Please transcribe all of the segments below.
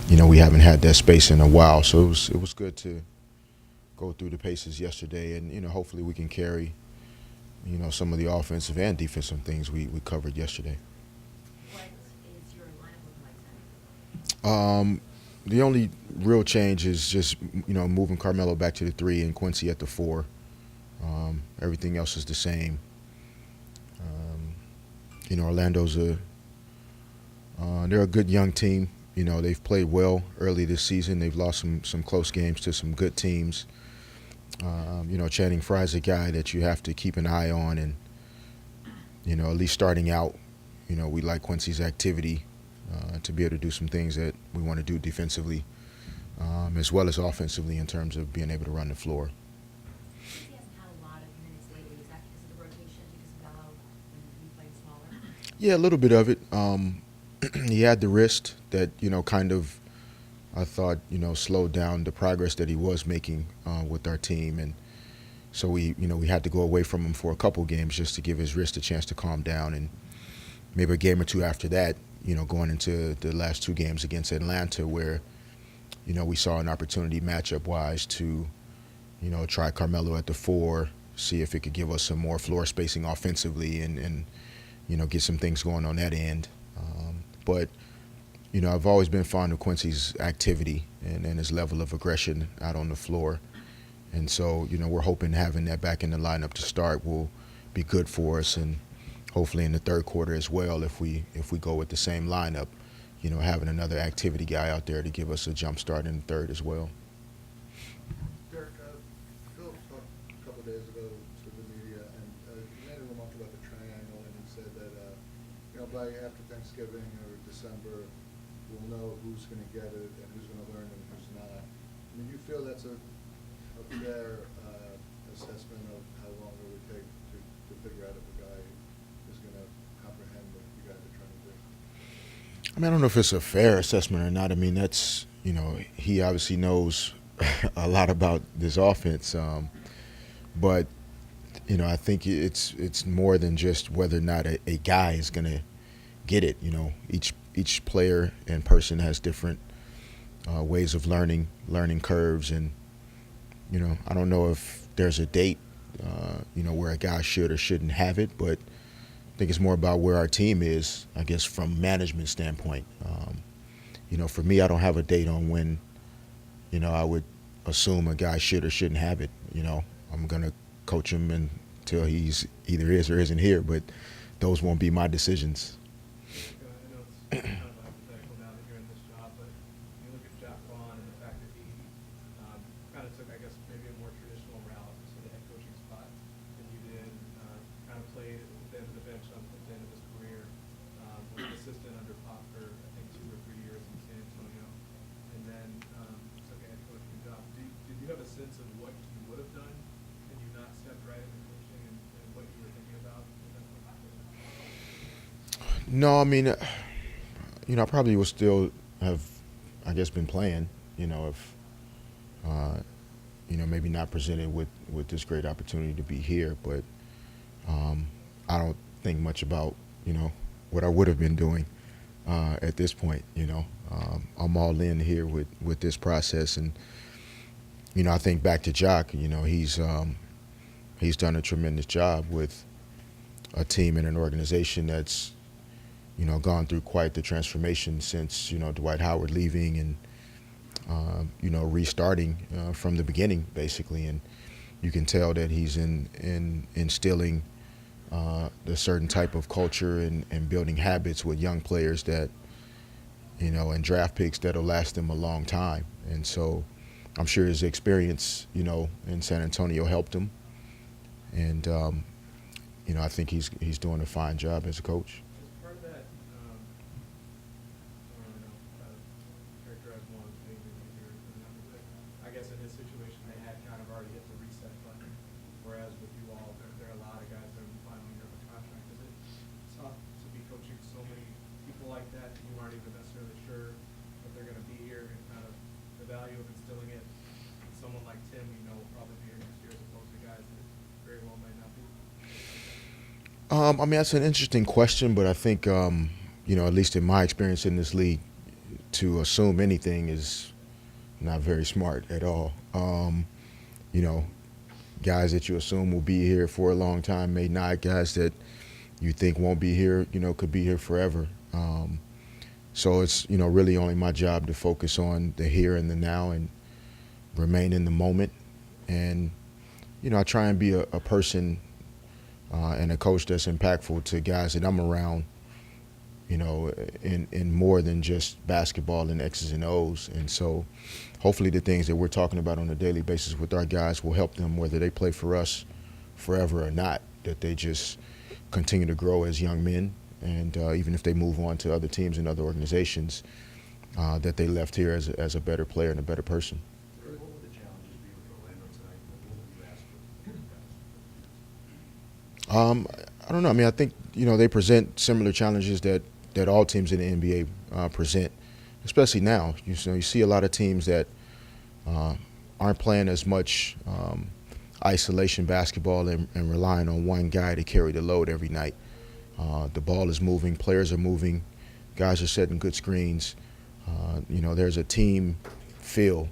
We haven't had that space in a while, so it was good to go through the paces yesterday, and hopefully we can carry some of the offensive and defensive things we covered yesterday. What is your lineup looking like Um, the only real change is just moving Carmelo back to the three and Quincy at the four. Everything else is the same. Um, Orlando's they're a good young team. They've played well early this season. They've lost some close games to some good teams. Channing Frye's a guy that you have to keep an eye on, and at least starting out, we like Quincy's activity to be able to do some things that we want to do defensively, as well as offensively in terms of being able to run the floor. now? He hasn't had a lot of minutes lately. Is that because of the rotation, because of Bello, when he played smaller? Yeah, a little bit of it. He had the wrist that kind of I thought slowed down the progress that he was making with our team, and so we had to go away from him for a couple games just to give his wrist a chance to calm down, and maybe a game or two after that, going into the last two games against Atlanta, where we saw an opportunity matchup wise to try Carmelo at the four, see if it could give us some more floor spacing offensively, and get some things going on that end. But I've always been fond of Quincy's activity and his level of aggression out on the floor. And so, we're hoping having that back in the lineup to start will be good for us, and hopefully in the third quarter as well, if we go with the same lineup, having another activity guy out there to give us a jump start in the third as well. Derek, Phil talked a couple of days ago to the media, and he made a remark about the triangle, and he said that by after Thanksgiving or December, we'll know who's going to get it and who's going to learn and who's not. I mean, you feel that's a fair assessment of how long it would take to figure out if a guy is going to comprehend what you guys are trying to do? I mean, I don't know if it's a fair assessment or not. I mean, that's, he obviously knows a lot about this offense. But, I think it's more than just whether or not a guy is going to get it. Each player and person has different ways of learning curves, and I don't know if there's a date, where a guy should or shouldn't have it, but I think it's more about where our team is, I guess, from management standpoint. For me, I don't have a date on when, I would assume a guy should or shouldn't have it. I'm gonna coach him until he's either is or isn't here, but those won't be my decisions. I know it's kind of hypothetical now that you're in this job, but you look at Jack Vaughn and the fact that he kind of took, I guess, maybe a more traditional route to the head coaching spot than you did. Kind of played within the bench at the end of his career. Was an assistant under Pop for, I think, 2 or 3 years in San Antonio, and then took a head coaching job. Did you have a sense of what you would have done had you not stepped right into coaching, and what you were thinking about? No, I mean, I probably would still have, I guess, been playing. If maybe not presented with this great opportunity to be here, but I don't think much about what I would have been doing at this point. I'm all in here with this process, and I think back to Jock. He's done a tremendous job with a team and an organization that's gone through quite the transformation since Dwight Howard leaving, and restarting from the beginning basically, and you can tell that he's instilling a certain type of culture and building habits with young players that and draft picks that'll last them a long time. And so I'm sure his experience in San Antonio helped him, and I think he's doing a fine job as a coach. As part of that, I don't know how to characterize one of the things that you hear from them, but I guess in his situation, they had kind of already hit the reset button, whereas with you all, there are a lot of guys that are in the final year of a contract. Is it tough to be coaching so many people like that you aren't even necessarily sure that they're going to be here, and kind of the value of instilling it in someone like Tim, will probably be here next year, as opposed to guys that very well might not be? I mean, that's an interesting question, but I think, at least in my experience in this league, to assume anything is not very smart at all. You know, guys that you assume will be here for a long time may not. Guys that you think won't be here, could be here forever. So it's, really only my job to focus on the here and the now and remain in the moment. And, I try and be a person and a coach that's impactful to guys that I'm around, in more than just basketball and X's and O's. And so hopefully the things that we're talking about on a daily basis with our guys will help them, whether they play for us forever or not, that they just continue to grow as young men. And even if they move on to other teams and other organizations, that they left here as a better player and a better person. What would the challenges be with Orlando tonight? What would you ask for? I don't know. I mean, I think, they present similar challenges that all teams in the NBA present, especially now. You see a lot of teams that aren't playing as much isolation basketball and relying on one guy to carry the load every night. The ball is moving, players are moving, guys are setting good screens. There's a team feel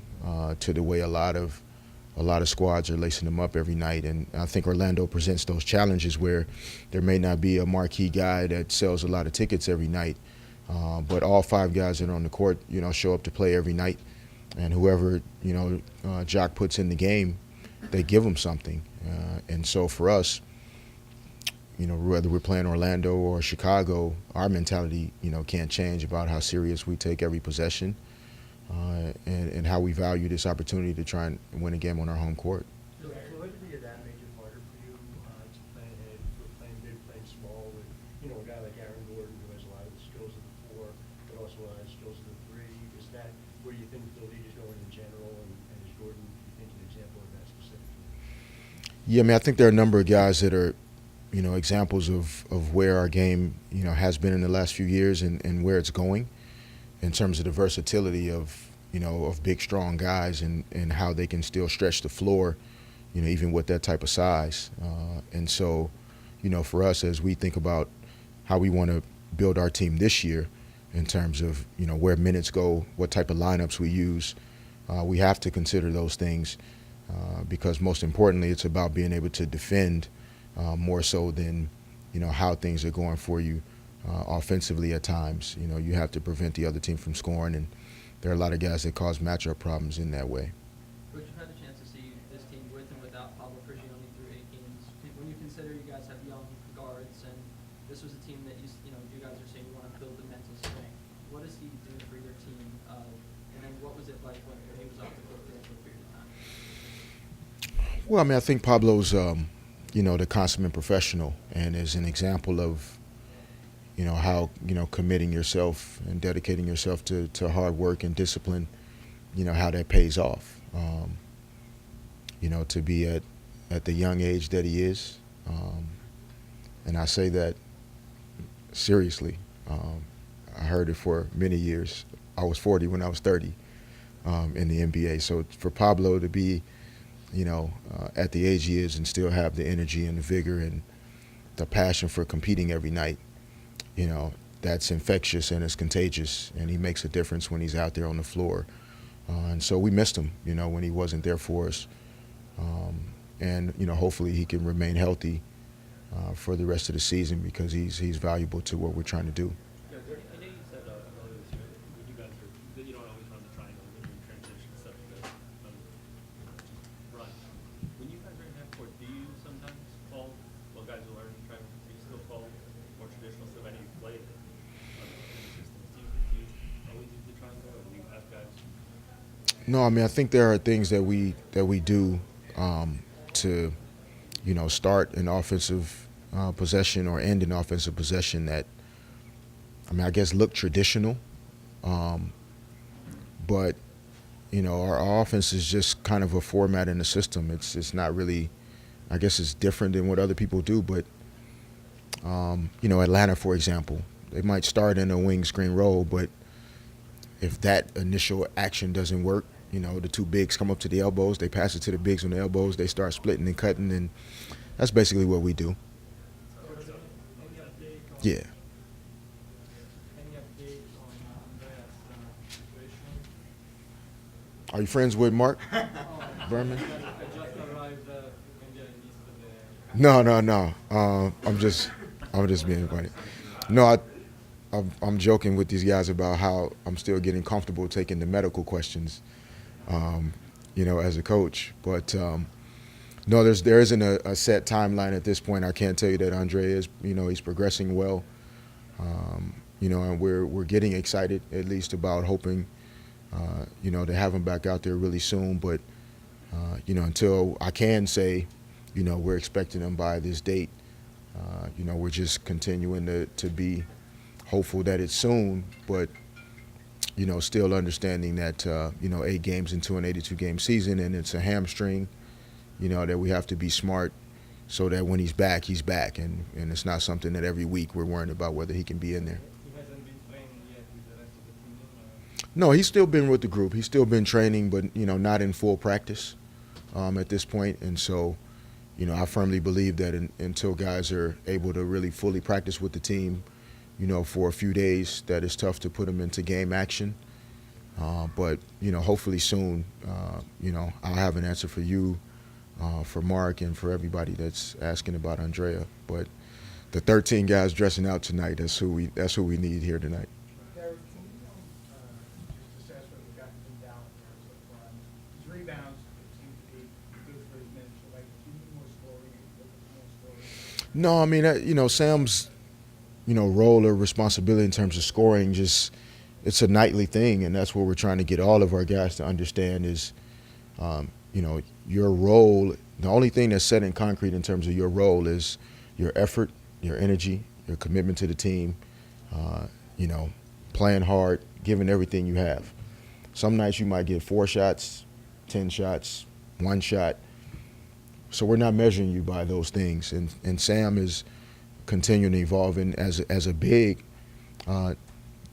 to the way a lot of squads are lacing them up every night, and I think Orlando presents those challenges where there may not be a marquee guy that sells a lot of tickets every night, but all five guys that are on the court, show up to play every night, and whoever Jock puts in the game, they give them something, and so for us, whether we're playing Orlando or Chicago, our mentality, can't change about how serious we take every possession. And how we value this opportunity to try and win a game on our home court. So fluidity of that made it harder for you to plan ahead, for playing big, playing small with, a guy like Aaron Gordon who has a lot of the skills of the four, but also a lot of the skills of the three. Is that where you think the league is going in general, and is Gordon, you think, an example of that specifically? Yeah, I mean, I think there are a number of guys that are, examples of where our game, has been in the last few years and where it's going, in terms of the versatility of big, strong guys and how they can still stretch the floor, even with that type of size. And so, for us, as we think about how we want to build our team this year in terms of, where minutes go, what type of lineups we use, we have to consider those things because most importantly, it's about being able to defend more so than, how things are going for you. Offensively at times, you have to prevent the other team from scoring, and there are a lot of guys that cause matchup problems in that way. Coach, you've had a chance to see this team with and without Pablo Prigioni through 8 games. When you consider you guys have young guards, and this was a team that you guys are saying you want to build the mental strength, what does he do for your team? And then what was it like when he was off the court there for a period of time? Well, I mean, I think Pablo's, the consummate professional and is an example of how, committing yourself and dedicating yourself to hard work and discipline, how that pays off. To be at the young age that he is. And I say that seriously. I heard it for many years. I was 40 when I was 30 in the NBA. So for Pablo to be, at the age he is and still have the energy and the vigor and the passion for competing every night, that's infectious and it's contagious, and he makes a difference when he's out there on the floor. And so we missed him, when he wasn't there for us. And, hopefully he can remain healthy for the rest of the season because he's valuable to what we're trying to do. Yeah, Dirk, I know you said earlier this year when you guys are that you don't always run the triangle when you transition stuff to run. When you guys are in half court, do you sometimes call? Well, guys are learning triangle. Do you still call more traditional stuff? I know you played it. Systems. Do you always use the triangle, or do you have guys? No, I mean, I think there are things that we do to, start an offensive possession or end an offensive possession that, I mean, I guess look traditional. But, our offense is just kind of a format in the system. It's not really, I guess it's different than what other people do. But, Atlanta, for example, they might start in a wing screen roll, but if that initial action doesn't work, the two bigs come up to the elbows, they pass it to the bigs on the elbows, they start splitting and cutting, and that's basically what we do. Any update on Yeah. Any updates on Andreas Are you friends with Mark Berman? I just arrived in India yesterday. No. I'm just being funny. No, I'm joking with these guys about how I'm still getting comfortable taking the medical questions, as a coach. But no, there isn't a set timeline at this point. I can't tell you that Andre is, he's progressing well. And we're getting excited at least about hoping, to have him back out there really soon. But until I can say, we're expecting him by this date, we're just continuing to be hopeful that it's soon, but still understanding that 8 games into an 82-game season, and it's a hamstring, that we have to be smart so that when he's back, and it's not something that every week we're worrying about whether he can be in there. He hasn't been playing yet with the rest of the team. No, he's still been with the group. He's still been training, but not in full practice at this point. And so, I firmly believe that until guys are able to really fully practice with the team, for a few days, that it's tough to put them into game action. But hopefully soon, I'll have an answer for you, for Mark, and for everybody that's asking about Andrea. But the 13 guys dressing out tonight, that's who we need here tonight. Derek, can you just assess what we've got from Down in terms of his rebounds? It seems to be good for his minutes. So, like, do you need more scoring? More scoring? No, I mean, Sam's, role or responsibility in terms of scoring, it's a nightly thing, and that's what we're trying to get all of our guys to understand is, your role. The only thing that's set in concrete in terms of your role is your effort, your energy, your commitment to the team, playing hard, giving everything you have. Some nights you might get 4 shots, 10 shots, 1 shot. So we're not measuring you by those things. And Sam is continuing to evolve. And as a big,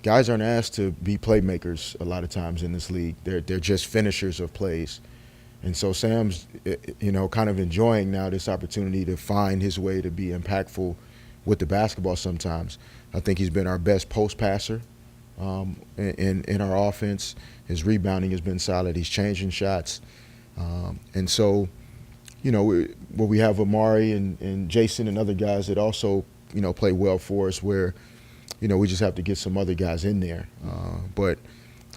guys aren't asked to be playmakers a lot of times in this league. They're just finishers of plays. And so Sam's, kind of enjoying now this opportunity to find his way to be impactful with the basketball sometimes. I think he's been our best post passer in our offense. His rebounding has been solid. He's changing shots. And so, we have Amari and Jason and other guys that also, play well for us where, we just have to get some other guys in there. But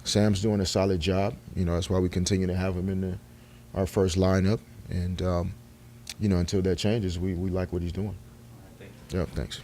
Sam's doing a solid job. That's why we continue to have him in our first lineup. And, until that changes, we like what he's doing. Thank you. Yeah, thanks.